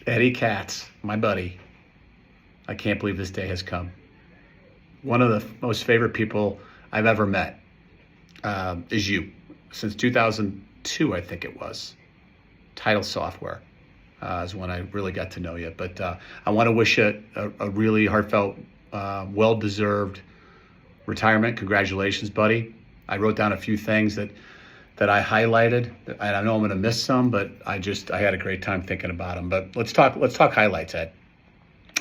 Eddie Katz, my buddy, I can't believe this day has come. One of the most favorite people I've ever met is you. Since 2002, I think it was. Title Software is when I really got to know you. But I want to wish you a really heartfelt, well-deserved retirement. Congratulations, buddy. I wrote down a few things that I highlighted, and I know I'm going to miss some, but I had a great time thinking about them. But let's talk highlights, Ed.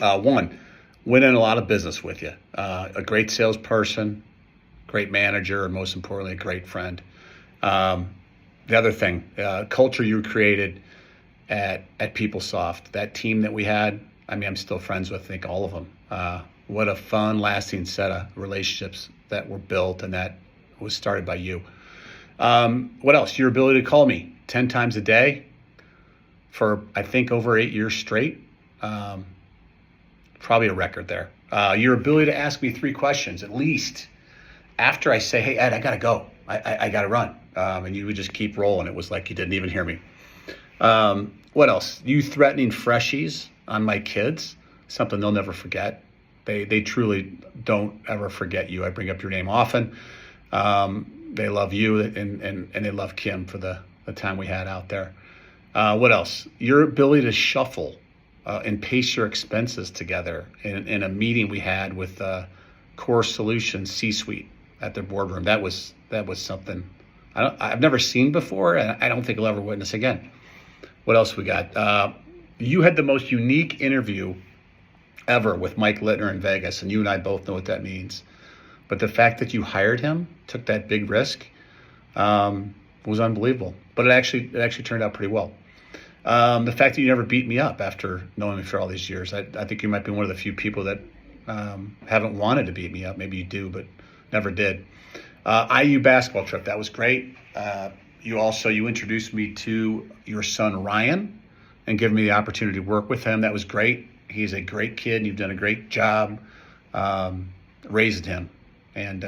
One, winning a lot of business with you. A great salesperson, great manager, and most importantly, a great friend. The other thing, culture you created at PeopleSoft, that team that we had. I mean, I'm still friends with, I think, all of them. What a fun, lasting set of relationships that were built, and that was started by you. What else? Your ability to call me 10 times a day for, I think, over 8 years straight. Probably a record there. Your ability to ask me 3 questions at least after I say, hey, Ed, I got to go. I got to run. And you would just keep rolling. It was like you didn't even hear me. What else? You threatening freshies on my kids, something they'll never forget. They truly don't ever forget you. I bring up your name often. They love you and they love Kim for the time we had out there. What else? Your ability to shuffle and pace your expenses together in a meeting we had with Core Solutions C-Suite at their boardroom. That was something I've never seen before, and I don't think I'll ever witness again. What else we got? You had the most unique interview ever with Mike Littner in Vegas, and you and I both know what that means. But the fact that you hired him, took that big risk, was unbelievable. But it actually turned out pretty well. The fact that you never beat me up after knowing me for all these years, I think you might be one of the few people that haven't wanted to beat me up. Maybe you do, but never did. IU basketball trip, that was great. You introduced me to your son Ryan and given me the opportunity to work with him. That was great. He's a great kid, and you've done a great job raising him. And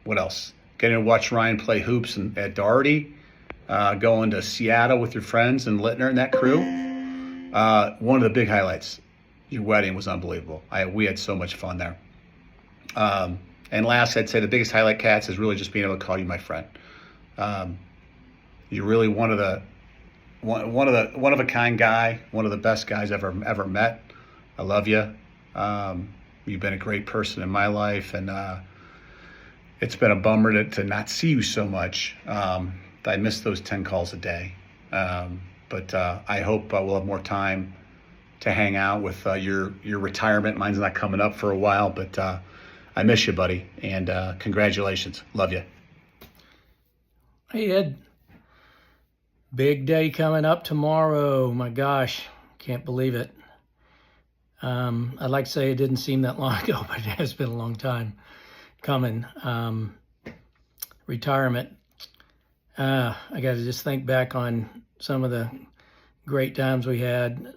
what else? Getting to watch Ryan play hoops at Doherty, going to Seattle with your friends and Littner and that crew. One of the big highlights, your wedding was unbelievable. We had so much fun there. And last, I'd say the biggest highlight, Katz, is really just being able to call you my friend. You're really one of a kind guy, one of the best guys I've ever met. I love you. You've been a great person in my life, and it's been a bummer to not see you so much. I miss those 10 calls a day. But I hope we'll have more time to hang out with your retirement. Mine's not coming up for a while, but I miss you, buddy. And congratulations. Love you. Hey, Ed. Big day coming up tomorrow. My gosh, can't believe it. I'd like to say it didn't seem that long ago, but it has been a long time coming. Retirement. I got to just think back on some of the great times we had,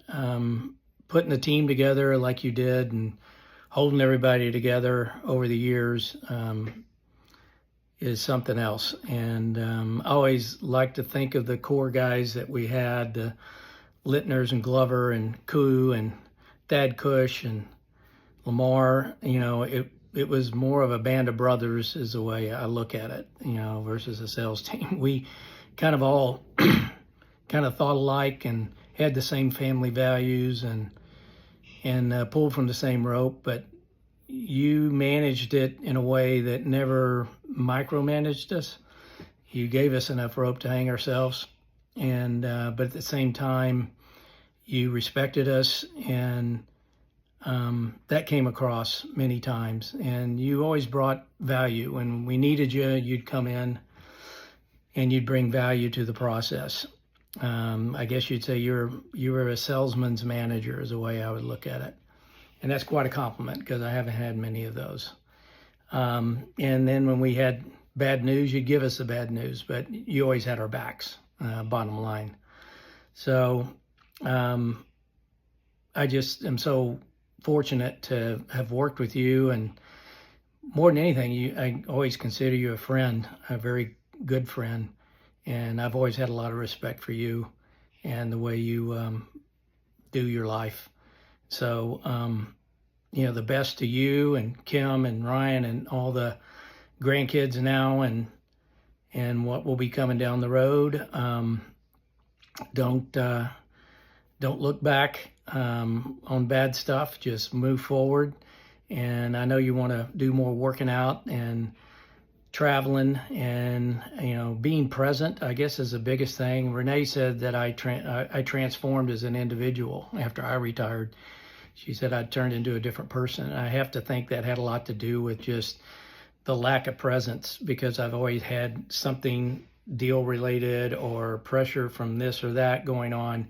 putting the team together like you did and holding everybody together over the years is something else. And I always like to think of the core guys that we had, the Littners and Glover and Koo and Thad Cush and Lamar. It was more of a band of brothers is the way I look at it, versus a sales team. We kind of all kind of thought alike and had the same family values and pulled from the same rope, but you managed it in a way that never micromanaged us. You gave us enough rope to hang ourselves, and but at the same time, you respected us, and that came across many times. And you always brought value. When we needed you, you'd come in and you'd bring value to the process. I guess you'd say you were a salesman's manager is the way I would look at it. And that's quite a compliment because I haven't had many of those. And then when we had bad news, you'd give us the bad news, but you always had our backs, bottom line. So I just am so fortunate to have worked with you, and more than anything, I always consider you a friend, a very good friend, and I've always had a lot of respect for you and the way you do your life. So, the best to you and Kim and Ryan and all the grandkids now and what will be coming down the road. Don't look back on bad stuff. Just move forward. And I know you want to do more working out and traveling and being present, I guess, is the biggest thing. Renee said that I transformed as an individual after I retired. She said I turned into a different person. I have to think that had a lot to do with just the lack of presence, because I've always had something deal related or pressure from this or that going on.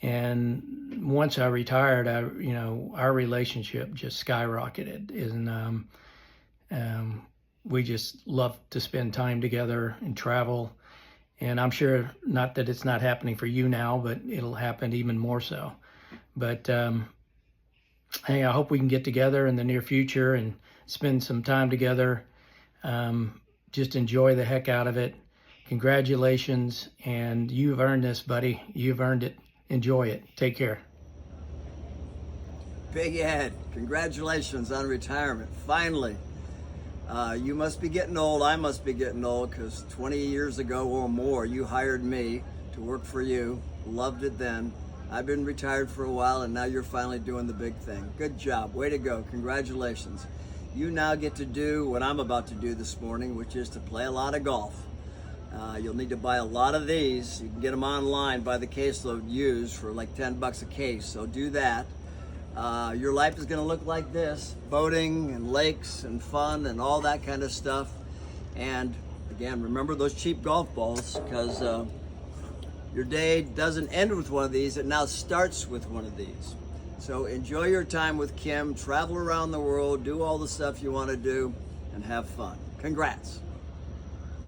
And once I retired, our relationship just skyrocketed. And we just love to spend time together and travel. And I'm sure, not that it's not happening for you now, but it'll happen even more so. But hey, I hope we can get together in the near future and spend some time together. Just enjoy the heck out of it. Congratulations. And you've earned this, buddy. You've earned it. Enjoy it. Take care. Big Ed, congratulations on retirement. Finally. You must be getting old. I must be getting old, because 20 years ago or more, you hired me to work for you. Loved it then. I've been retired for a while, and now you're finally doing the big thing. Good job. Way to go. Congratulations. You now get to do what I'm about to do this morning, which is to play a lot of golf. You'll need to buy a lot of these. You can get them online by the caseload used for like $10 a case, so do that. Your life is going to look like this: boating and lakes and fun and all that kind of stuff. And again, remember those cheap golf balls, because your day doesn't end with one of these, it now starts with one of these. So enjoy your time with Kim, travel around the world, do all the stuff you want to do, and have fun. Congrats.